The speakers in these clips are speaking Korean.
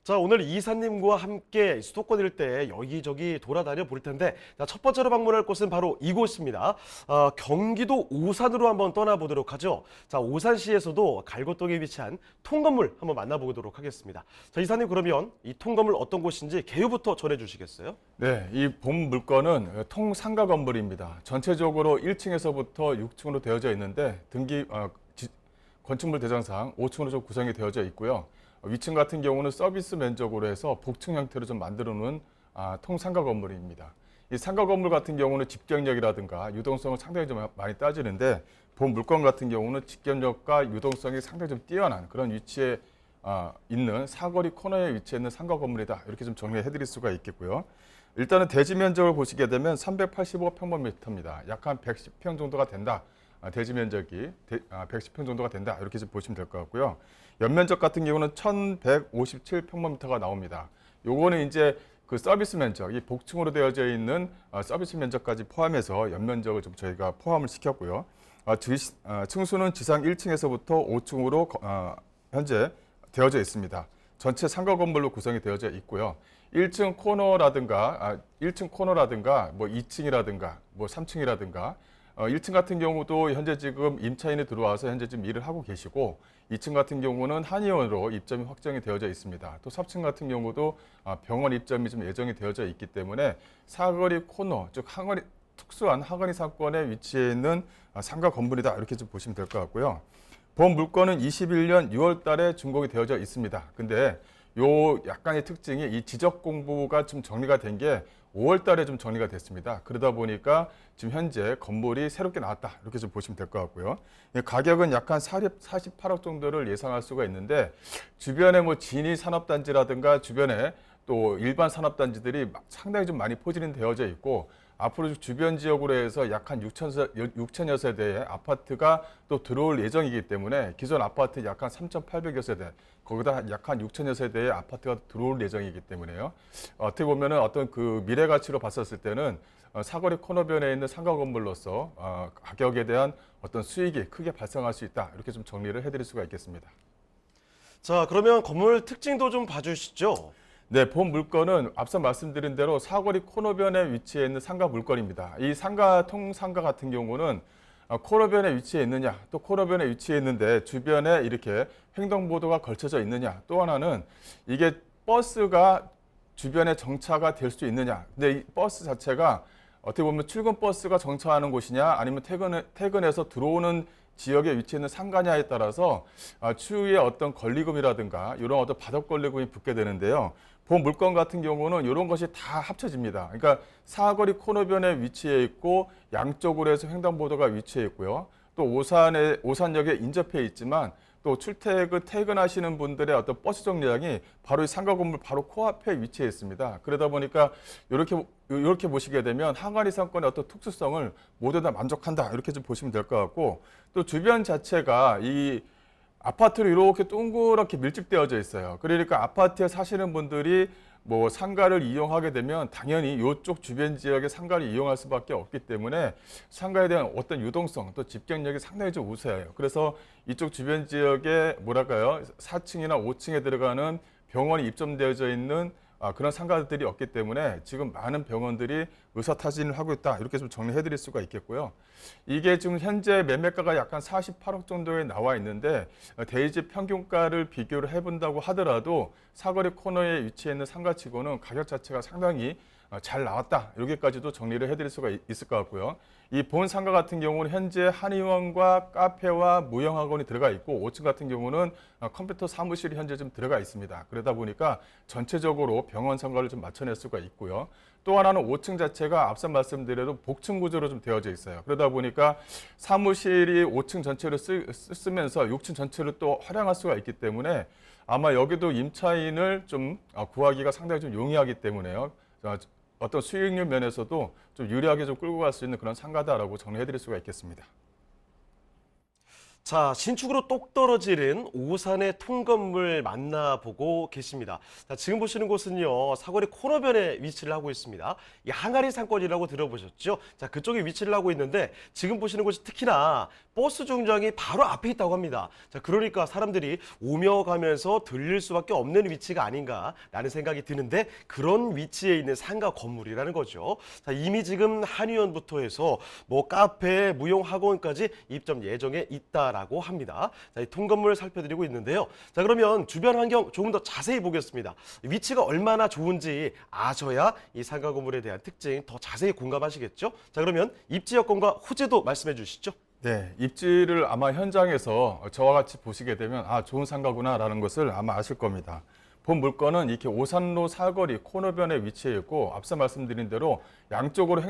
자, 오늘 이사님과 함께 수도권 일대에 여기저기 돌아다녀 볼 텐데, 자, 첫 번째로 방문할 곳은 바로 이곳입니다. 경기도 오산으로 한번 떠나보도록 하죠. 자, 오산시에서도 갈고동에 위치한 통건물 한번 만나보도록 하겠습니다. 자, 이사님 그러면 이 통건물 어떤 곳인지 개요부터 전해주시겠어요? 네, 이 본 물건은 통상가 건물입니다. 전체적으로 1층에서부터 6층으로 되어져 있는데 건축물 대장상 5층으로 좀 구성이 되어져 있고요. 위층 같은 경우는 서비스 면적으로 해서 복층 형태로 좀 만들어 놓은 통상가 건물입니다. 이 상가 건물 같은 경우는 집경력이라든가 유동성을 상당히 좀 많이 따지는데 본 물건 같은 경우는 집경력과 유동성이 상당히 좀 뛰어난 그런 위치에 있는 사거리 코너에 위치해 있는 상가 건물이다. 이렇게 좀 정리해 드릴 수가 있겠고요. 일단은 대지 면적을 보시게 되면 385평방미터입니다. 약 한 110평 정도가 된다. 대지 면적이 110평 정도가 된다. 이렇게 좀 보시면 될 것 같고요. 연면적 같은 경우는 1157평방미터가 나옵니다. 요거는 이제 그 서비스 면적, 이 복층으로 되어져 있는 서비스 면적까지 포함해서 연면적을 좀 저희가 포함을 시켰고요. 층수는 지상 1층에서부터 5층으로 현재 되어져 있습니다. 전체 상가 건물로 구성이 되어져 있고요. 1층 코너라든가 뭐 2층이라든가 뭐 3층이라든가 1층 같은 경우도 현재 지금 임차인이 들어와서 현재 지금 일을 하고 계시고 2층 같은 경우는 한의원으로 입점이 확정이 되어져 있습니다. 또 3층 같은 경우도 병원 입점이 좀 예정이 되어져 있기 때문에 사거리 코너, 즉 특수한 하거리 상권에 위치해 있는 상가 건물이다. 이렇게 좀 보시면 될 것 같고요. 본 물건은 21년 6월 달에 준공이 되어져 있습니다. 근데 요 약간의 특징이 이 지적 공부가 좀 정리가 된 게 5월 달에 좀 정리가 됐습니다. 그러다 보니까 지금 현재 건물이 새롭게 나왔다. 이렇게 좀 보시면 될 것 같고요. 가격은 약 한 48억 정도를 예상할 수가 있는데 주변에 뭐 진이 산업단지라든가 주변에 또 일반 산업단지들이 상당히 좀 많이 포진이 되어져 있고 앞으로 주변 지역으로 해서 약 한 6천여 세대의 아파트가 또 들어올 예정이기 때문에 기존 아파트 약 한 3,800여 세대, 거기다 약 한 6천여 세대의 아파트가 들어올 예정이기 때문에요. 어떻게 보면은 어떤 그 미래 가치로 봤었을 때는 사거리 코너변에 있는 상가 건물로서 가격에 대한 어떤 수익이 크게 발생할 수 있다. 이렇게 좀 정리를 해드릴 수가 있겠습니다. 자, 그러면 건물 특징도 좀 봐주시죠. 네, 본 물건은 앞서 말씀드린 대로 사거리 코너변에 위치해 있는 상가 물건입니다. 이 통상가 같은 경우는 코너변에 위치해 있느냐, 또 코너변에 위치해 있는데 주변에 이렇게 횡단보도가 걸쳐져 있느냐, 또 하나는 이게 버스가 주변에 정차가 될 수 있느냐. 근데 이 버스 자체가 어떻게 보면 출근 버스가 정차하는 곳이냐, 아니면 퇴근해서 들어오는 지역에 위치해 있는 상가냐에 따라서 추후에 어떤 권리금이라든가 이런 어떤 바닥 권리금이 붙게 되는데요. 본 물건 같은 경우는 이런 것이 다 합쳐집니다. 그러니까 사거리 코너변에 위치해 있고 양쪽으로 해서 횡단보도가 위치해 있고요. 또 오산역에 인접해 있지만 또 퇴근하시는 분들의 어떤 버스 정류장이 바로 이 상가 건물 바로 코앞에 위치해 있습니다. 그러다 보니까 이렇게 보시게 되면 항아리 상권의 어떤 특수성을 모두 다 만족한다. 이렇게 좀 보시면 될 것 같고 또 주변 자체가 이 아파트로 이렇게 동그랗게 밀집되어져 있어요. 그러니까 아파트에 사시는 분들이 뭐 상가를 이용하게 되면 당연히 이쪽 주변 지역의 상가를 이용할 수밖에 없기 때문에 상가에 대한 어떤 유동성 또 집경력이 상당히 좀 우세해요. 그래서 이쪽 주변 지역에 4층이나 5층에 들어가는 병원이 입점되어져 있는 그런 상가들이 없기 때문에 지금 많은 병원들이 의사타진을 하고 있다. 이렇게 좀 정리해 드릴 수가 있겠고요. 이게 지금 현재 매매가가 약간 48억 정도에 나와 있는데 대지집 평균가를 비교를 해본다고 하더라도 사거리 코너에 위치해 있는 상가치고는 가격 자체가 상당히 잘 나왔다. 여기까지도 정리를 해드릴 수가 있을 것 같고요. 이 본 상가 같은 경우는 현재 한의원과 카페와 무형학원이 들어가 있고 5층 같은 경우는 컴퓨터 사무실이 현재 좀 들어가 있습니다. 그러다 보니까 전체적으로 병원 상가를 좀 맞춰낼 수가 있고요. 또 하나는 5층 자체가 앞서 말씀드린 복층 구조로 좀 되어져 있어요. 그러다 보니까 사무실이 5층 전체를 쓰면서 6층 전체를 또 활용할 수가 있기 때문에 아마 여기도 임차인을 좀 구하기가 상당히 좀 용이하기 때문에요. 어떤 수익률 면에서도 좀 유리하게 좀 끌고 갈 수 있는 그런 상가다라고 정리해 드릴 수가 있겠습니다. 자, 신축으로 똑 떨어지는 오산의 통건물 만나보고 계십니다. 자, 지금 보시는 곳은요, 사거리 코너변에 위치를 하고 있습니다. 이 항아리 상권이라고 들어보셨죠? 자, 그쪽에 위치를 하고 있는데 지금 보시는 곳이 특히나 버스 정류장이 바로 앞에 있다고 합니다. 자, 그러니까 사람들이 오며 가면서 들릴 수밖에 없는 위치가 아닌가라는 생각이 드는데 그런 위치에 있는 상가 건물이라는 거죠. 자, 이미 지금 한의원부터 해서 뭐 카페, 무용학원까지 입점 예정에 있다라고 합니다. 자, 이 통건물 살펴드리고 있는데요. 자, 그러면 주변 환경 조금 더 자세히 보겠습니다. 위치가 얼마나 좋은지 아셔야 이 상가 건물에 대한 특징 더 자세히 공감하시겠죠? 자, 그러면 입지 여건과 호재도 말씀해 주시죠. 네, 입지를 아마 현장에서 저와 같이 보시게 되면 아, 좋은 상가구나라는 것을 아마 아실 겁니다. 본 물건은 이렇게 오산로 사거리 코너변에 위치해 있고 앞서 말씀드린 대로 양쪽으로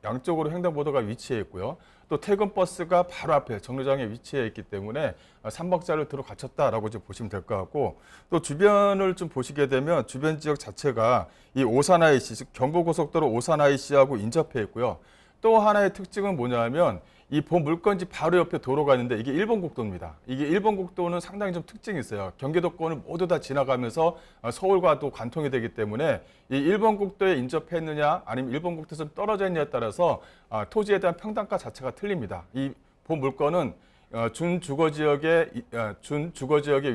양쪽으로 횡단보도가 위치해 있고요. 또 퇴근 버스가 바로 앞에 정류장에 위치해 있기 때문에 3박자를 들어 갖췄다라고 좀 보시면 될 것 같고 또 주변을 좀 보시게 되면 주변 지역 자체가 이 오산 IC, 즉 경부고속도로 오산 IC하고 인접해 있고요. 또 하나의 특징은 뭐냐면 이 본 물건지 바로 옆에 도로가 있는데 이게 일본 국도입니다. 이게 일본 국도는 상당히 좀 특징이 있어요. 경기도권을 모두 다 지나가면서 서울과 또 관통이 되기 때문에 이 일본 국도에 인접했느냐 아니면 일본 국도에서 떨어져 있느냐에 따라서 토지에 대한 평단가 자체가 틀립니다. 이 본 물건은 준주거 지역에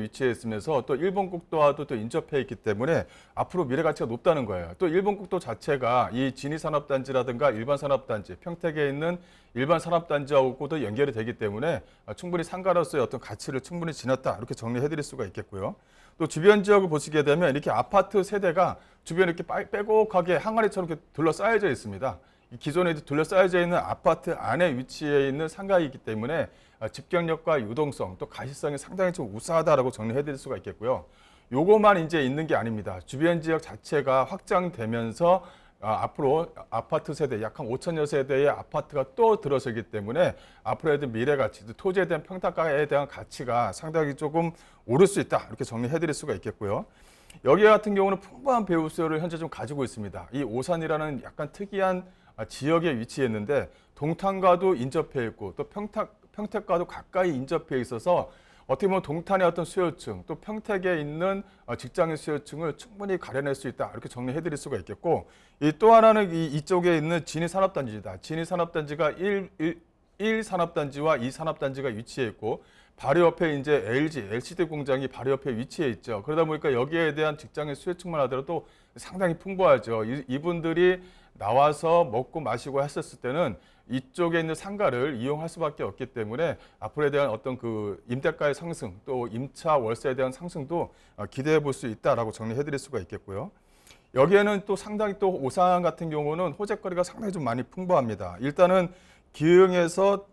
위치해 있으면서 또 일본 국도와도 또 인접해 있기 때문에 앞으로 미래 가치가 높다는 거예요. 또 일본 국도 자체가 이 진위산업단지라든가 일반산업단지, 평택에 있는 일반산업단지하고도 연결이 되기 때문에 충분히 상가로서의 어떤 가치를 충분히 지녔다 이렇게 정리해드릴 수가 있겠고요. 또 주변 지역을 보시게 되면 이렇게 아파트 세대가 주변에 이렇게 빼곡하게 항아리처럼 이렇게 둘러싸여져 있습니다. 기존에 둘러싸여져 있는 아파트 안에 위치해 있는 상가이기 때문에 집경력과 유동성 또 가시성이 상당히 좀 우수하다라고 정리해드릴 수가 있겠고요. 요거만 이제 있는 게 아닙니다. 주변 지역 자체가 확장되면서 앞으로 아파트 세대 약 한 5천여 세대의 아파트가 또 들어서기 때문에 앞으로의 미래 가치, 토지에 대한 평가에 대한 가치가 상당히 조금 오를 수 있다 이렇게 정리해드릴 수가 있겠고요. 여기 같은 경우는 풍부한 배우 수요를 현재 좀 가지고 있습니다. 이 오산이라는 약간 특이한 지역에 위치했는데 동탄과도 인접해 있고 또 평택과도 가까이 인접해 있어서 어떻게 보면 동탄의 어떤 수요층 또 평택에 있는 직장인 수요층을 충분히 가려낼 수 있다 이렇게 정리해드릴 수가 있겠고 또 하나는 이쪽에 있는 진위산업단지다. 진위산업단지가 1 산업단지와 2 산업단지가 위치해 있고 바로 옆에 이제 LCD 공장이 바로 옆에 위치해 있죠. 그러다 보니까 여기에 대한 직장인 수요층만 하더라도 상당히 풍부하죠. 이분들이 나와서 먹고 마시고 했었을 때는 이쪽에 있는 상가를 이용할 수밖에 없기 때문에 앞으로에 대한 어떤 그 임대가의 상승 또 임차 월세에 대한 상승도 기대해 볼 수 있다라고 정리해 드릴 수가 있겠고요. 여기에는 또 상당히 또 오산 같은 경우는 호재거리가 상당히 좀 많이 풍부합니다. 일단은 기흥에서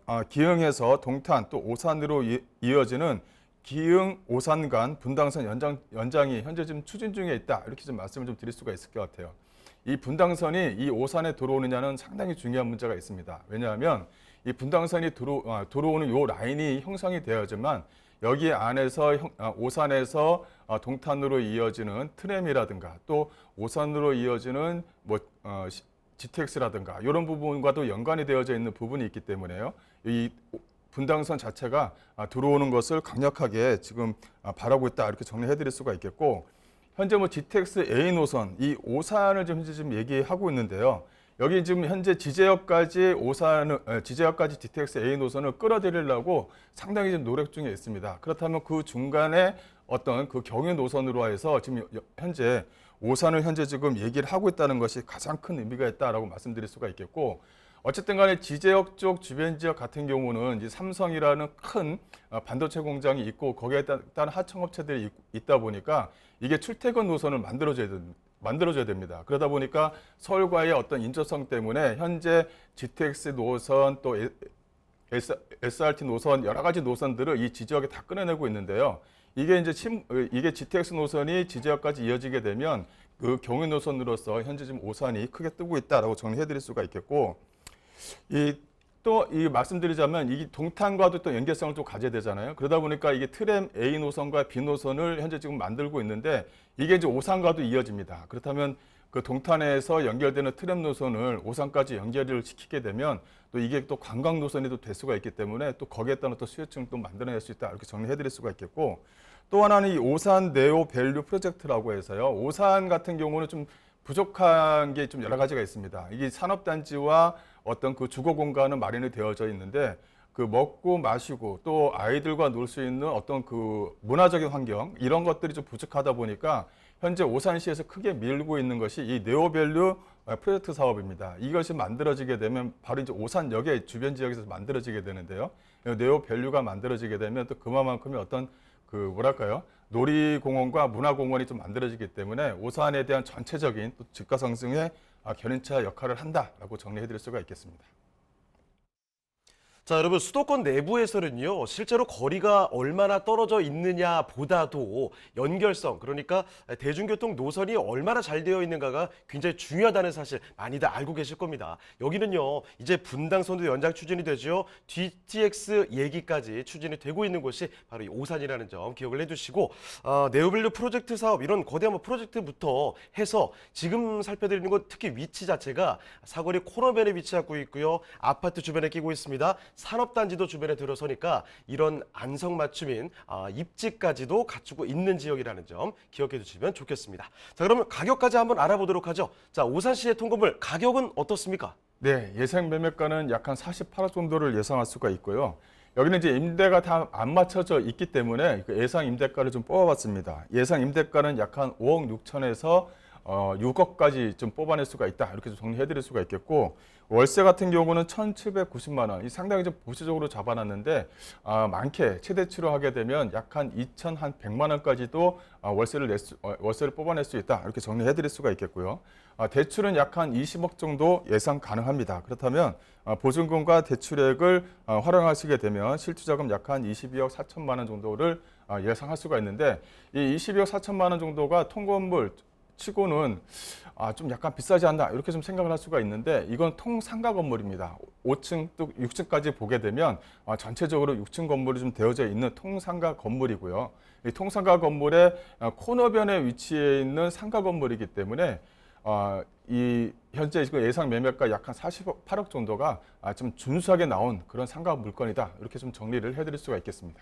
동탄 또 오산으로 이어지는 기흥 오산 간 분당선 연장이 현재 지금 추진 중에 있다 이렇게 좀 말씀을 좀 드릴 수가 있을 것 같아요. 이 분당선이 이 오산에 들어오느냐는 상당히 중요한 문제가 있습니다. 왜냐하면 이 분당선이 들어오는 요 라인이 형성이 되어야지만 여기 안에서 오산에서 동탄으로 이어지는 트램이라든가 또 오산으로 이어지는 GTX라든가 이런 부분과도 연관이 되어져 있는 부분이 있기 때문에요. 이 분당선 자체가 들어오는 것을 강력하게 지금 바라고 있다 이렇게 정리해드릴 수가 있겠고 현재 GTX A 노선 이 오산을 현재 지금 얘기하고 있는데요. 여기 지금 현재 지제역까지 GTX A 노선을 끌어들이려고 상당히 지금 노력 중에 있습니다. 그렇다면 그 중간에 어떤 그 경유 노선으로 해서 지금 현재 오산을 현재 지금 얘기를 하고 있다는 것이 가장 큰 의미가 있다라고 말씀드릴 수가 있겠고 어쨌든 간에 지제역 쪽 주변 지역 같은 경우는 이제 삼성이라는 큰 반도체 공장이 있고 거기에 따른 하청업체들이 있다 보니까 이게 출퇴근 노선을 만들어줘야 됩니다. 그러다 보니까 서울과의 어떤 인접성 때문에 현재 GTX 노선 또 SRT 노선 여러 가지 노선들을 이 지지역에 다 끊어내고 있는데요. 이게 GTX 노선이 지지역까지 이어지게 되면 그 경유 노선으로서 현재 지금 오산이 크게 뜨고 있다라고 정리해드릴 수가 있겠고 또 말씀드리자면 이 동탄과도 또 연계성을 또 가져야 되잖아요. 그러다 보니까 이게 트램 A 노선과 B 노선을 현재 지금 만들고 있는데 이게 이제 오산과도 이어집니다. 그렇다면 그 동탄에서 연결되는 트램 노선을 오산까지 연결을 시키게 되면 또 이게 또 관광 노선이 또 될 수가 있기 때문에 또 거기에 따른 또 수요층을 또 만들어낼 수 있다 이렇게 정리해드릴 수가 있겠고, 또 하나는 이 오산 네오 밸류 프로젝트라고 해서요. 오산 같은 경우는 좀 부족한 게 좀 여러 가지가 있습니다. 이게 산업단지와 어떤 그 주거 공간은 마련이 되어져 있는데 그 먹고 마시고 또 아이들과 놀 수 있는 어떤 그 문화적인 환경 이런 것들이 좀 부족하다 보니까 현재 오산시에서 크게 밀고 있는 것이 이 네오밸류 프로젝트 사업입니다. 이것이 만들어지게 되면 바로 이제 오산역의 주변 지역에서 만들어지게 되는데요. 네오밸류가 만들어지게 되면 또 그만큼의 어떤 그 뭐랄까요? 놀이공원과 문화공원이 좀 만들어지기 때문에 오산에 대한 전체적인 또 집가 상승에 견인차 역할을 한다라고 정리해드릴 수가 있겠습니다. 자, 여러분 수도권 내부에서는요. 실제로 거리가 얼마나 떨어져 있느냐 보다도 연결성, 그러니까 대중교통 노선이 얼마나 잘 되어 있는가가 굉장히 중요하다는 사실 많이들 알고 계실 겁니다. 여기는요. 이제 분당선도 연장 추진이 되죠. GTX 얘기까지 추진이 되고 있는 곳이 바로 이 오산이라는 점 기억을 해두시고, 네오밸류 프로젝트 사업 이런 거대한 프로젝트부터 해서 지금 살펴드리는 건 특히 위치 자체가 사거리 코너변에 위치하고 있고요. 아파트 주변에 끼고 있습니다. 산업단지도 주변에 들어서니까 이런 안성맞춤인 입지까지도 갖추고 있는 지역이라는 점 기억해 주시면 좋겠습니다. 자, 그러면 가격까지 한번 알아보도록 하죠. 자, 오산시의 통건물 가격은 어떻습니까? 네, 예상 매매가는 약 한 48억 정도를 예상할 수가 있고요. 여기는 이제 임대가 다 안 맞춰져 있기 때문에 그 예상 임대가를 좀 뽑아봤습니다. 예상 임대가는 약 한 5억 6천에서 6억까지 좀 뽑아낼 수가 있다. 이렇게 좀 정리해드릴 수가 있겠고, 월세 같은 경우는 1,790만 원. 이 상당히 좀 보수적으로 잡아놨는데 많게 최대치로 하게 되면 약 한 2,100만 원까지도 월세를 뽑아낼 수 있다. 이렇게 정리해드릴 수가 있겠고요. 대출은 약 한 20억 정도 예상 가능합니다. 그렇다면 보증금과 대출액을 활용하시게 되면 실투자금 약 한 22억 4천만 원 정도를 예상할 수가 있는데, 이 22억 4천만 원 정도가 통건물 치고는 좀 약간 비싸지 않나 이렇게 좀 생각을 할 수가 있는데, 이건 통상가 건물입니다. 5층 또 6층까지 보게 되면 전체적으로 6층 건물이 좀 되어져 있는 통상가 건물이고요. 이 통상가 건물의 코너변에 위치해 있는 상가 건물이기 때문에 이 현재 지금 예상 매매가 약 한 48억 정도가 좀 준수하게 나온 그런 상가 물건이다. 이렇게 좀 정리를 해드릴 수가 있겠습니다.